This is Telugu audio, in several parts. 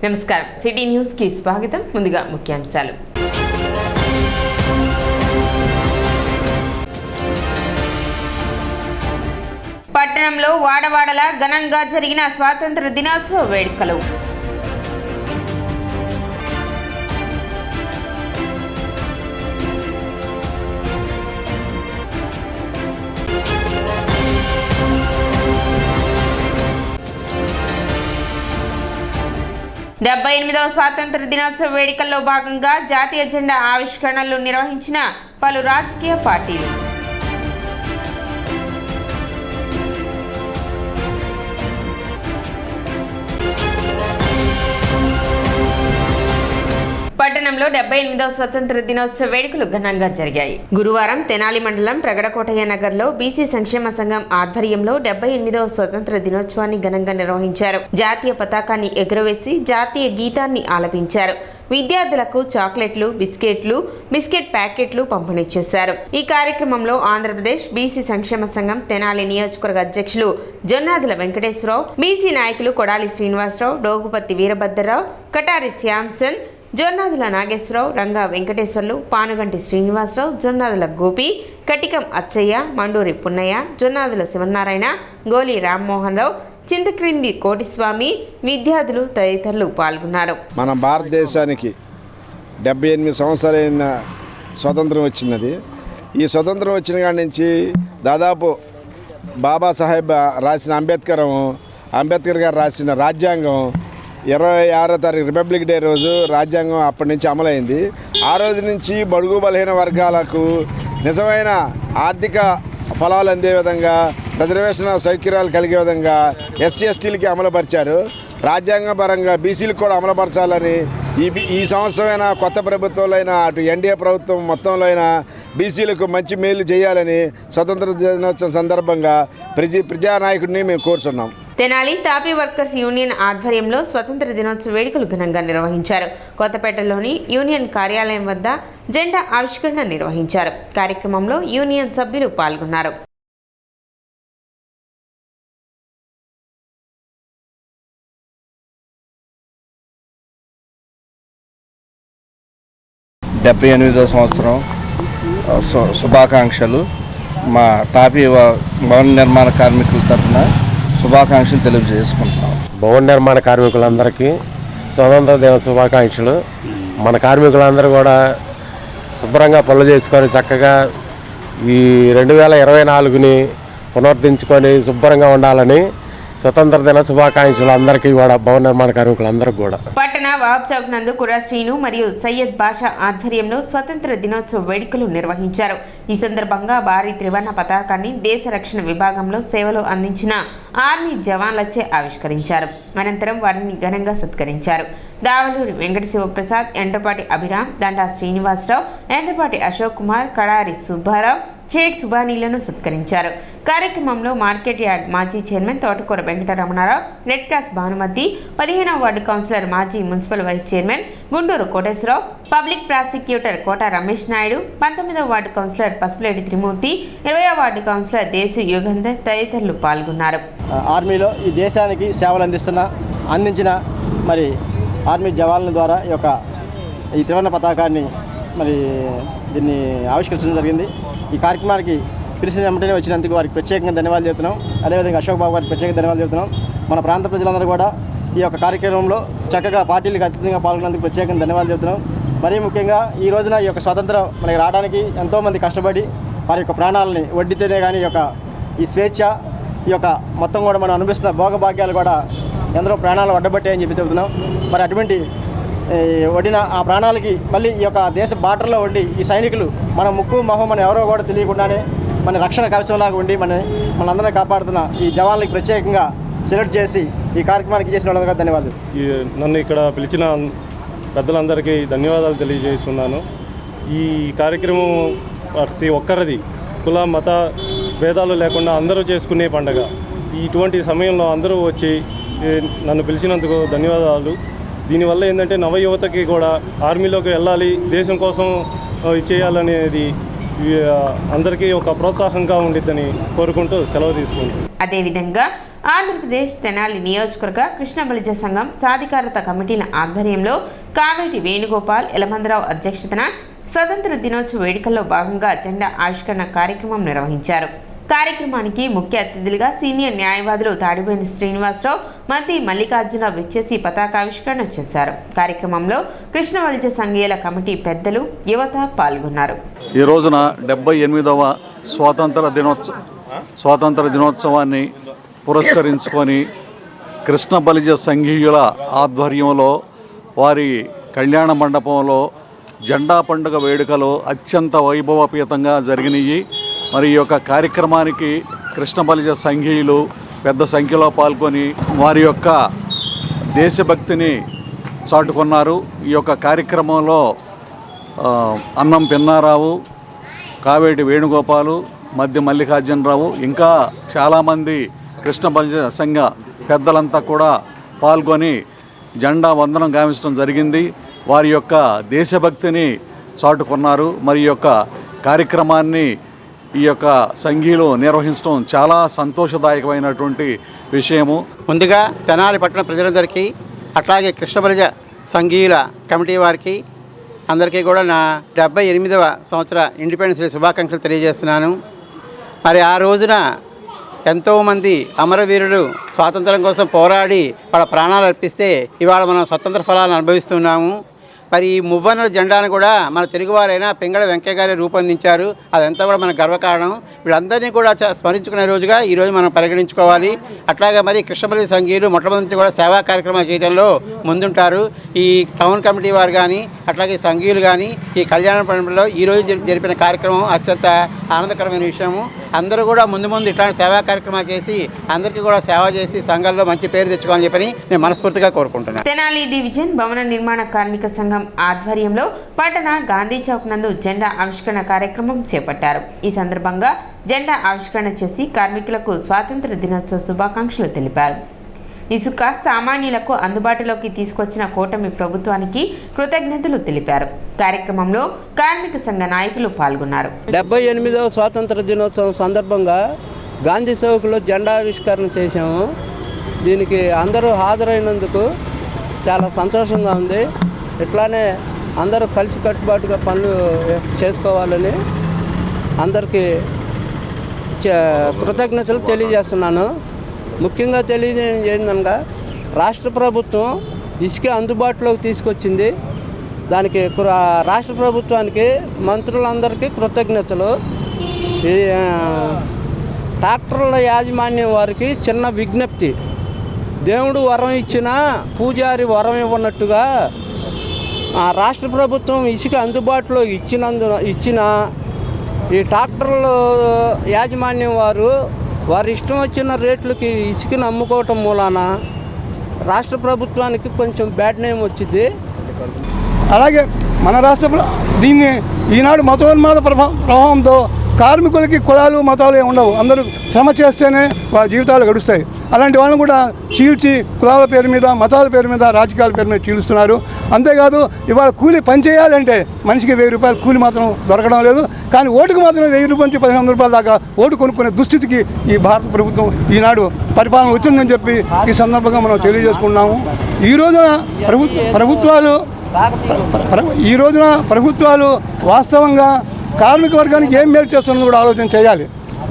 నమస్కారం సిటీ న్యూస్ కి స్వాగతం. ముందుగా ముఖ్యాంశాలు. పట్టణంలో వాడవాడల ఘనంగా జరిగిన స్వాతంత్ర దినోత్సవ వేడుకలు. డెబ్బై 78వ స్వాతంత్ర దినోత్సవ వేడుకల్లో భాగంగా జాతీయ జెండా ఆవిష్కరణలు నిర్వహించిన పలు రాజకీయ పార్టీలు. పట్టణంలో 78వ స్వతంత్ర దినోత్సవ వేడుకలు ఘనంగా జరిగాయి. గురువారం తెనాలి మండలం ప్రగడకోటయ్య నగర్లో బీసీ సంక్షేమ సంఘం ఆధ్వర్యంలో 78వ స్వతంత్ర దినోత్సవాన్ని ఘనంగా నిర్వహించారు. జాతీయ పతాకాన్ని ఎగురవేసి జాతీయ గీతాన్ని ఆలపించారు. విద్యార్థులకు చాక్లెట్లు, బిస్కెట్ ప్యాకెట్లు పంపిణీ చేశారు. ఈ కార్యక్రమంలో ఆంధ్రప్రదేశ్ బీసీ సంక్షేమ సంఘం తెనాలి నియోజకవర్గ అధ్యక్షులు జొన్నాదుల వెంకటేశ్వరరావు, బీసీ నాయకులు కొడాలి శ్రీనివాసరావు, డోగుపత్తి వీరభద్రరావు, కటారి శ్యాంసన్, జొన్నాదుల నాగేశ్వరరావు, రంగా వెంకటేశ్వర్లు, పానుగంటి శ్రీనివాసరావు, జొన్నాదుల గోపి, కటికం అచ్చయ్య, మండూరి పున్నయ్య, జొన్నాదుల శివనారాయణ, గోలి రామ్మోహన్ రావు, చింతక్రింది కోటిస్వామి, విద్యార్థులు తదితరులు పాల్గొన్నారు. మన భారతదేశానికి 78 సంవత్సరాలైన స్వతంత్రం వచ్చినది. ఈ స్వతంత్రం వచ్చిన కాడి నుంచి దాదాపు బాబాసాహెబ్ రాసిన అంబేద్కర్ గారు రాసిన రాజ్యాంగం 26వ తారీఖు రిపబ్లిక్ డే రోజు రాజ్యాంగం అప్పటి నుంచి అమలైంది. ఆ రోజు నుంచి బడుగు బలహీన వర్గాలకు నిజమైన ఆర్థిక ఫలాలు అందే విధంగా, రిజర్వేషన్ సౌకర్యాలు కలిగే విధంగా ఎస్సీ ఎస్టీలకి అమలుపరిచారు. రాజ్యాంగపరంగా బీసీలకు కూడా అమలుపరచాలని ఈ సంవత్సరమైన కొత్త ప్రభుత్వంలో అయినా అటు ఎన్డీఏ ప్రభుత్వం మొత్తంలో అయినా బీసీలకు మంచి మేలు చేయాలని స్వతంత్ర దినోత్సవం సందర్భంగా ప్రజానాయకుడిని మేము కోరుచున్నాం. తెనాలి తాపీ వర్కర్స్ యూనియన్ ఆధ్వర్యంలో స్వతంత్ర దినోత్సవ వేడుకలు ఘనంగా నిర్వహించారు. కొత్తపేటలోని యూనియన్ కార్యాలయం వద్ద జెండా ఆవిష్కరణ నిర్వహించారు. కార్యక్రమంలో యూనియన్ సభ్యులు పాల్గొన్నారు. డెబ్బై 78వ సంవత్సరం శుభాకాంక్షలు. మా తాపీ భవన నిర్మాణ కార్మికుల తరఫున శుభాకాంక్షలు తెలియజేసుకుంటున్నాం. భవన నిర్మాణ కార్మికులందరికీ స్వతంత్ర దిన శుభాకాంక్షలు. మన కార్మికులందరూ కూడా శుభ్రంగా పనులు చేసుకొని చక్కగా ఈ 2024ని పునరుద్ధరించుకొని శుభ్రంగా ఉండాలని స్వతంత్ర దిన శుభాకాంక్షలు అందరికీ కూడా, భవన నిర్మాణ కార్మికులందరికీ కూడా. పట్టణ వాబ్ చౌక్ నందు కుర్రా శ్రీను మరియు సయ్యద్ బాషా ఆధ్వర్యంలో స్వతంత్ర దినోత్సవ వేడుకలు నిర్వహించారు. ఈ సందర్భంగా భారీ త్రివర్ణ పతాకాన్ని దేశ రక్షణ విభాగంలో సేవలు అందించిన ఆర్మీ జవాన్లచే ఆవిష్కరించారు. అనంతరం వారిని ఘనంగా సత్కరించారు. దావలూరి వెంకట శివప్రసాద్, ఎండ్రపాటి అభిరామ్, దండా శ్రీనివాసరావు, ఎండ్రపాటి అశోక్ కుమార్, కడారి సుబ్బారావు, షేక్ సుబానీలను సత్కరించారు. కార్యక్రమంలో మార్కెట్ యార్డ్ మాజీ చైర్మన్ తోటకూర వెంకటరమణారావు, రెడ్ క్రాస్ భానుమతి, 15వ వార్డు కౌన్సిలర్, మాజీ municipal vice chairman Guntur Koteswararao, public prosecutor Kota Ramesh Naidu, 19వ వార్డు కౌన్సిలర్ పసుపులేటి త్రిమూర్తి, 20వ వార్డు కౌన్సిలర్ దేశు యుగంధర్ తదితరులు పాల్గొన్నారు. ఆర్మీలో ఈ దేశానికి సేవలు అందించిన మరి ఆర్మీ జవాన్ల ద్వారా ఈ త్రివర్ణ పతాకాన్ని దీన్ని ఆవిష్కరించడం జరిగింది. ఈ కార్యక్రమానికి పిలిచిన వెంటనే వచ్చినందుకు వారికి ప్రత్యేకంగా ధన్యవాదాలు చెబుతున్నాం. అదేవిధంగా అశోక్ బాబు గారికి ప్రత్యేకంగా ధన్యవాదాలు చెబుతున్నాం. మన ప్రాంత ప్రజలందరూ కూడా ఈ కార్యక్రమంలో చక్కగా పార్టీలకు అత్యధికంగా పాల్గొన్నందుకు ప్రత్యేకంగా ధన్యవాదాలు చెబుతున్నాం. మరీ ముఖ్యంగా ఈ రోజున ఈ స్వాతంత్రం మనకి రావడానికి ఎంతోమంది కష్టపడి వారి ప్రాణాలని వడ్డీతేనే కానీ ఈ స్వేచ్ఛ మొత్తం కూడా మనం అనుభవిస్తున్న భోగభాగ్యాలు కూడా ఎందరో ప్రాణాలు వడ్డబట్టాయని చెప్పి చెబుతున్నాం. మరి అటువంటి వడిన ఆ ప్రాణాలకి మళ్ళీ దేశ బార్డర్లో ఉండి ఈ సైనికులు మన ముక్కు మొహం మనం ఎవరో కూడా తెలియకుండానే మన రక్షణ కవచంలాగా ఉండి మనందరినీ కాపాడుతున్న ఈ జవాన్లకి ప్రత్యేకంగా సెలెక్ట్ చేసి ఈ కార్యక్రమానికి చేసిన వాళ్ళందరికీ ధన్యవాదాలు. నన్ను ఇక్కడ పిలిచిన పెద్దలందరికీ ధన్యవాదాలు తెలియజేస్తున్నాను. ఈ కార్యక్రమం ప్రతి ఒక్కరిది కుల మత భేదాలు లేకుండా అందరూ చేసుకునే పండగ. ఇటువంటి సమయంలో అందరూ వచ్చి నన్ను పిలిచినందుకు ధన్యవాదాలు. దీనివల్ల ఏంటంటే నవ యువతకి కూడా ఆర్మీలోకి వెళ్ళాలి, దేశం కోసం చేయాలనేది అందరికీ ఒక ప్రోత్సాహంగా ఉండిద్దని కోరుకుంటూ సెలవు తీసుకుంటాం. అదేవిధంగా ఆంధ్రప్రదేశ్ తెనాలి నియోజకవర్గ కృష్ణ బలిజ సంఘం సాధికారత కమిటీల ఆధ్వర్యంలో కావేటి వేణుగోపాల్ యలమందరావు అధ్యక్షతన స్వతంత్ర దినోత్సవ వేడుకల్లో భాగంగా జెండా ఆవిష్కరణ కార్యక్రమం నిర్వహించారు. కార్యక్రమానికి ముఖ్య అతిథులుగా సీనియర్ న్యాయవాదులు తాడిబోయిన శ్రీనివాసరావు, మద్ది మల్లికార్జున విచ్చేసి పతాకావిష్కరణ చేశారు. కార్యక్రమంలో కృష్ణ బలిజ సంఘీయుల కమిటీ పెద్దలు, యువత పాల్గొన్నారు. ఈ రోజున 78వ స్వాతంత్ర దినోత్సవాన్ని పురస్కరించుకొని కృష్ణ బలిజ సంఘీయుల ఆధ్వర్యంలో వారి కళ్యాణ మండపంలో జెండా పండుగ వేడుకలు అత్యంత వైభవపేతంగా జరిగినాయి. మరి ఈ యొక్క కార్యక్రమానికి కృష్ణ బలిజ సంఘీయులు పెద్ద సంఖ్యలో పాల్గొని వారి యొక్క దేశభక్తిని చాటుకున్నారు. ఈ యొక్క కార్యక్రమంలో అన్నం పిన్నారావు, కావేటి వేణుగోపాలు, మద్ది మల్లికార్జునరావు ఇంకా చాలామంది కృష్ణ బలిజ సంఘ పెద్దలంతా కూడా పాల్గొని జెండా వందనం గావించడం జరిగింది. వారి యొక్క దేశభక్తిని చాటుకున్నారు. మరి ఈ యొక్క కార్యక్రమాన్ని ఈ యొక్క సంఘీయులు నిర్వహించడం చాలా సంతోషదాయకమైనటువంటి విషయము. ముందుగా తెనాలి పట్టణ ప్రజలందరికీ అట్లాగే కృష్ణ బలిజ సంఘీయుల కమిటీ వారికి అందరికీ కూడా నా 78వ సంవత్సర ఇండిపెండెన్స్ డే శుభాకాంక్షలు తెలియజేస్తున్నాను. మరి ఆ రోజున ఎంతోమంది అమరవీరులు స్వాతంత్రం కోసం పోరాడి వాళ్ళ ప్రాణాలు అర్పిస్తే ఇవాళ మనం స్వతంత్ర ఫలాలను అనుభవిస్తున్నాము. మరి ఈ మువ్వన్నెల జెండాను కూడా మన తెలుగువారైన పింగళ వెంకయ్య గారే రూపొందించారు. అదంతా కూడా మన గర్వకారణం. వీళ్ళందరినీ కూడా స్మరించుకునే రోజుగా ఈరోజు మనం పరిగణించుకోవాలి. అట్లాగే మరి కృష్ణ బలిజ సంఘీయులు మొట్టమొదటి నుంచి కూడా సేవా కార్యక్రమాలు చేయడంలో ముందుంటారు. ఈ టౌన్ కమిటీ వారు కానీ అట్లాగే సంఘీయులు కానీ ఈ కళ్యాణ మండపంలో ఈరోజు జరిపిన కార్యక్రమం అత్యంత ఆనందకరమైన విషయము. అందరూ కూడా ముందు ఇట్లాంటి సేవా కార్యక్రమాలు చేసి అందరికీ కూడా సేవ చేసి సంఘాల్లో మంచి పేరు తెచ్చుకోవాలని చెప్పని నేను మనస్ఫూర్తిగా కోరుకుంటున్నాను. తెనాలి డివిజన్ భవన నిర్మాణ కార్మిక సంఘం ఆధ్వర్యంలో పట్టణ గాంధీ చౌక్ నందు జెండా ఆవిష్కరణ కార్యక్రమం చేపట్టారు. ఈ సందర్భంగా జెండా ఆవిష్కరణ చేసి కార్మికులకు స్వాతంత్ర దినోత్సవ శుభాకాంక్షలు తెలిపారు. ఇసుక సామాన్యులకు అందుబాటులోకి తీసుకొచ్చిన కూటమి ప్రభుత్వానికి కృతజ్ఞతలు తెలిపారు. కార్యక్రమంలో కార్మిక సంఘ నాయకులు పాల్గొన్నారు. 78వ స్వాతంత్ర దినోత్సవం సందర్భంగా గాంధీ చౌక్లో జెండా ఆవిష్కరణ చేశాము. దీనికి అందరూ హాజరైనందుకు చాలా సంతోషంగా ఉంది. ఇట్లానే అందరూ కలిసి కట్టుబాటుగా పనులు చేసుకోవాలని అందరికీ కృతజ్ఞతలు తెలియజేస్తున్నాను. ముఖ్యంగా తెలియజేయడం ఏంటనగా రాష్ట్ర ప్రభుత్వం ఇసుక అందుబాటులోకి తీసుకొచ్చింది. దానికి రాష్ట్ర ప్రభుత్వానికి మంత్రులందరికీ కృతజ్ఞతలు. ట్రాక్టర్ల యాజమాన్యం వారికి చిన్న విజ్ఞప్తి, దేవుడు వరం ఇచ్చినా పూజారి వరం ఇవ్వనట్టుగా రాష్ట్ర ప్రభుత్వం ఇసుక అందుబాటులో ఇచ్చిన ఈ ట్రాక్టర్ల యాజమాన్యం వారి ఇష్టం వచ్చిన రేట్లకి ఇసుకని అమ్ముకోవటం మూలాన రాష్ట్ర ప్రభుత్వానికి కొంచెం బ్యాడ్ నేమ్ వచ్చింది. అలాగే మన దీన్ని ఈనాడు మతోన్మాద ప్రభావంతో కార్మికులకి కులాలు మతాలు ఉండవు. అందరూ శ్రమ చేస్తేనే వాళ్ళ జీవితాలు గడుస్తాయి. అలాంటి వాళ్ళని కూడా చీల్చి కులాల పేరు మీద, మతాల పేరు మీద, రాజకీయాల పేరు మీద చీలుస్తున్నారు. అంతేకాదు ఇవాళ కూలి పని చేయాలంటే మనిషికి 1000 రూపాయలు కూలి మాత్రం దొరకడం లేదు. కానీ ఓటుకు మాత్రం 1000 రూపాయల నుంచి 1500 రూపాయల దాకా ఓటు కొనుక్కునే దుస్థితికి ఈ భారత ప్రభుత్వం ఈనాడు పరిపాలన వచ్చిందని చెప్పి ఈ సందర్భంగా మనం తెలియజేసుకున్నాము. ఈ రోజున ప్రభుత్వాలు వాస్తవంగా కార్మిక వర్గానికి ఏం మేలు చేస్తున్నది కూడా ఆలోచన చేయాలి.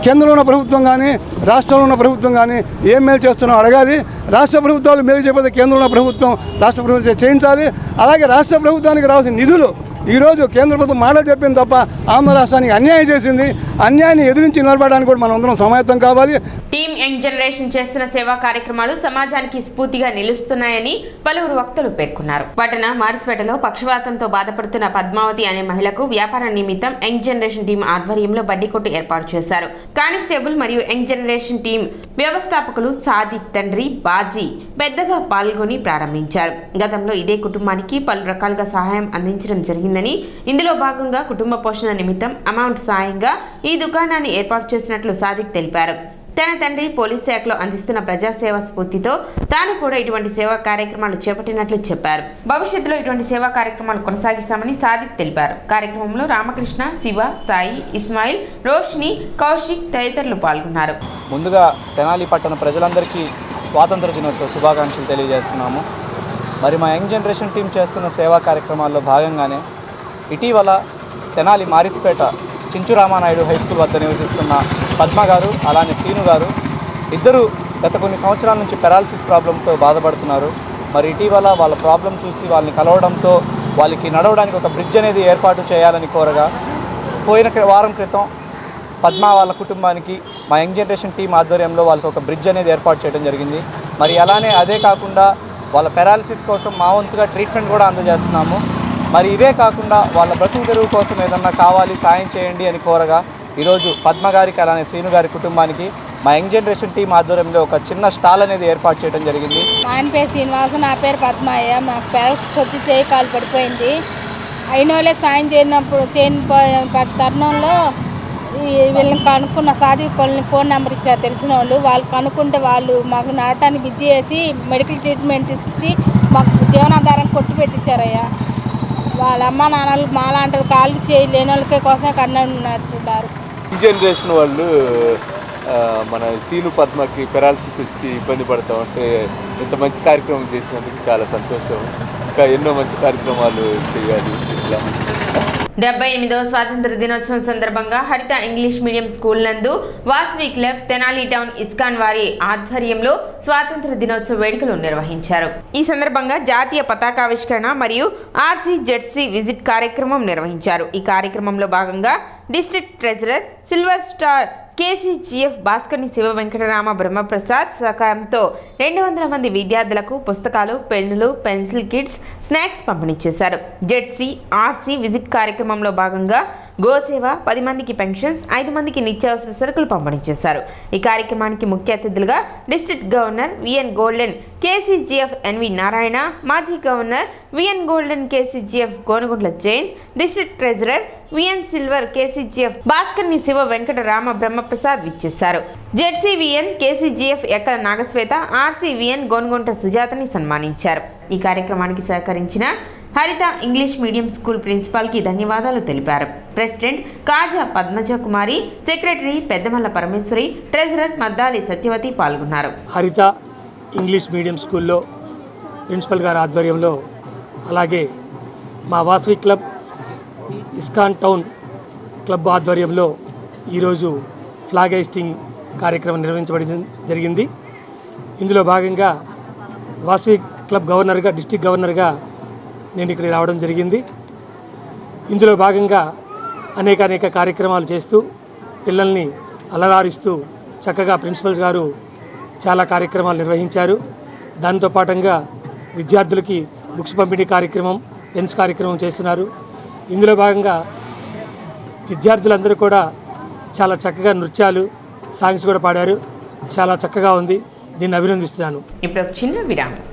కేంద్రంలో ఉన్న ప్రభుత్వం కానీ రాష్ట్రంలో ఉన్న ప్రభుత్వం కానీ ఏం మేలు చేస్తున్నారో అడగాలి. రాష్ట్ర ప్రభుత్వాలు మేలు చేయకపోతే కేంద్రంలో ఉన్న ప్రభుత్వం రాష్ట్ర ప్రభుత్వం చేయించాలి. అలాగే రాష్ట్ర ప్రభుత్వానికి రావాల్సిన నిధులు ఈరోజు కేంద్ర ప్రభుత్వం మాటలు చెప్పింది తప్ప ఆంధ్ర రాష్ట్రానికి అన్యాయం చేసింది. అన్యాయాన్ని ఎదిరించి నిలబడడానికి కూడా మనం అందరం సమాయత్తం కావాలి. టీమ్ యంగ్ జనరేషన్ చేస్తున్న సేవా కార్యక్రమాలు సమాజానికి స్ఫూర్తిగా నిలుస్తున్నాయని పలువురు వక్తలు పేర్కొన్నారు. పట్టణ మారిస్పేటలో పక్షవాతంతో బాధపడుతున్న పద్మావతి అనే మహిళకు వ్యాపార నిమిత్తం యంగ్ జనరేషన్ టీం ఆధ్వర్యంలో బడ్డీ కొట్టు ఏర్పాటు చేశారు. కానిస్టేబుల్ మరియు యంగ్ జనరేషన్ టీం వ్యవస్థాపకులు సాదిక్ తండ్రి బాజీ పెద్దగా పాల్గొని ప్రారంభించారు. గతంలో ఇదే కుటుంబానికి పలు రకాలుగా సహాయం అందించడం జరిగిందని, ఇందులో భాగంగా కుటుంబ పోషణ నిమిత్తం అమౌంట్ సాయంగా ఈ దుకాణాన్ని ఏర్పాటు చేసినట్లు సాదిక్ తెలిపారు. తన తండ్రి పోలీస్ శాఖలో అందిస్తున్న ప్రజాసేవ స్ఫూర్తితో తాను కూడా ఇటువంటి సేవా కార్యక్రమాలు చేపట్టినట్లు చెప్పారు. భవిష్యత్తులో ఇటువంటి సేవా కార్యక్రమాలు కొనసాగిస్తామని సాదిక్ తెలిపారు. కార్యక్రమంలో రామకృష్ణ, శివ, సాయి, ఇస్మాయిల్, రోషిని, కౌశిక్ తదితరులు పాల్గొన్నారు. ముందుగా తెనాలి పట్టణ ప్రజలందరికీ స్వాతంత్ర దినోత్సవ శుభాకాంక్షలు తెలియజేస్తున్నాము. మరి మా యంగ్ జనరేషన్ టీం చేస్తున్న సేవా కార్యక్రమాల్లో భాగంగానే ఇటీవల తెనాలి మారిస్పేట చించు రామానాయుడు హై స్కూల్ వద్ద నివసిస్తున్న పద్మ గారు అలానే శ్రీను గారు ఇద్దరు గత కొన్ని సంవత్సరాల నుంచి పెరాలసిస్ ప్రాబ్లంతో బాధపడుతున్నారు. మరి ఇటీవల వాళ్ళ ప్రాబ్లం చూసి వాళ్ళని కలవడంతో వాళ్ళకి నడవడానికి ఒక బ్రిడ్జ్ అనేది ఏర్పాటు చేయాలని కోరగా పోయిన వారం క్రితం పద్మ వాళ్ళ కుటుంబానికి మా యంగ్ జనరేషన్ టీం ఆధ్వర్యంలో వాళ్ళకి ఒక బ్రిడ్జ్ అనేది ఏర్పాటు చేయడం జరిగింది. మరి అలానే అదే కాకుండా వాళ్ళ పెరాలసిస్ కోసం మా వంతుగా ట్రీట్మెంట్ కూడా అందజేస్తున్నాము. మరి ఇవే కాకుండా వాళ్ళ బ్రతుకు తెరువు కోసం ఏదన్నా కావాలి సాయం చేయండి అని కోరగా ఈరోజు పద్మ గారికి అలానే శ్రీను గారి కుటుంబానికి మా యంగ్ జనరేషన్ టీం ఆధ్వర్యంలో ఒక చిన్న స్టాల్ అనేది ఏర్పాటు చేయడం జరిగింది. మా ఆయన పేరు శ్రీనివాసు, నా పేరు పద్మయ్య. మాకు పెరాలసిస్ వచ్చి చేయి కాలు పడిపోయింది. అయిన వాళ్ళే సాయం చేయని తరుణంలో వీళ్ళని కనుక్కున్న సాదిక్ వాళ్ళని ఫోన్ నెంబర్ ఇచ్చారు తెలిసిన వాళ్ళు కనుక్కుంటే వాళ్ళు మాకు నడటానికి బిజీ చేసి మెడికల్ ట్రీట్మెంట్ ఇచ్చి మాకు జీవనాధారం కొట్టి పెట్టించారయ్యా. వాళ్ళ అమ్మ నాన్నలు మాలాంటి కాళ్ళు చేయి లేని వాళ్ళకి కోసమే కన్నట్టున్నారు. జనరేషన్ వాళ్ళు మన సీను పద్మకి పెరాలసిస్ వచ్చి ఇబ్బంది పడతాం అంటే ఇంత మంచి కార్యక్రమం చేసినందుకు చాలా సంతోషం. ఇంకా ఎన్నో మంచి కార్యక్రమాలు చేయాలి. ఇట్లా 78వ స్వాతంత్ర దినోత్సవం సందర్భంగా హరిత ఇంగ్లీష్ మీడియం స్కూల్ నందు Vasavi club Tenali town ISKCON వారి ఆధ్వర్యంలో స్వాతంత్ర దినోత్సవ వేడుకలు నిర్వహించారు. ఈ సందర్భంగా జాతీయ పతాకావిష్కరణ మరియు ఆర్సీ జెర్సీ విజిట్ కార్యక్రమం నిర్వహించారు. ఈ కార్యక్రమంలో భాగంగా district treasurer silver star KCGF Bhaskarni Siva Venkatarama Brahmaprasad సహకారంతో 200 మంది విద్యార్థులకు పుస్తకాలు, పెన్నులు, పెన్సిల్ కిట్స్, స్నాక్స్ పంపిణీ చేశారు. జెడ్సీ ఆర్సీ విజిట్ కార్యక్రమంలో భాగంగా గోసేవ, 10 మందికి పెన్షన్స్, 5 మందికి నిత్యావసర సరుకులు పంపిణీ చేశారు. ఈ కార్యక్రమానికి ముఖ్య అతిథులుగా district governor VN golden KCGF NV Narayana, మాజీ governor VN golden KCGF Gonaguntla Jayanth, district treasurer VN silver KCGF Bhaskarni Siva Venkatarama Brahmaprasad విచ్చేశారు. ZC VN KCGF Ekkala Nagaswetha, RC VN Gonagunta సుజాతని సన్మానించారు. ఈ కార్యక్రమానికి సహకరించిన హరిత ఇంగ్లీష్ మీడియం స్కూల్ ప్రిన్సిపాల్కి ధన్యవాదాలు తెలిపారు. ప్రెసిడెంట్ కాజా పద్మజ కుమారి, సెక్రటరీ పెద్దమల్ల పరమేశ్వరి, ట్రెజరర్ మద్దాలి సత్యవతి పాల్గొన్నారు. హరిత ఇంగ్లీష్ మీడియం స్కూల్లో ప్రిన్సిపల్ గారి ఆధ్వర్యంలో అలాగే మా Vasavi club ISKCON town club ఆధ్వర్యంలో ఈరోజు ఫ్లాగ్ హైస్టింగ్ కార్యక్రమం నిర్వహించబడి జరిగింది. ఇందులో భాగంగా వాసవి క్లబ్ గవర్నర్గా, డిస్ట్రిక్ట్ గవర్నర్గా నేను ఇక్కడికి రావడం జరిగింది. ఇందులో భాగంగా అనేక కార్యక్రమాలు చేస్తూ పిల్లల్ని అలరారిస్తూ చక్కగా ప్రిన్సిపల్స్ గారు చాలా కార్యక్రమాలు నిర్వహించారు. దాంతో పాటుగా విద్యార్థులకి బుక్స్ పంపిణీ కార్యక్రమం, పెన్స్ కార్యక్రమం చేస్తున్నారు. ఇందులో భాగంగా విద్యార్థులందరూ కూడా చాలా చక్కగా నృత్యాలు, సాంగ్స్ కూడా పాడారు. చాలా చక్కగా ఉంది. దీన్ని అభినందిస్తున్నాను. ఇప్పుడు ఒక చిన్న విరామం.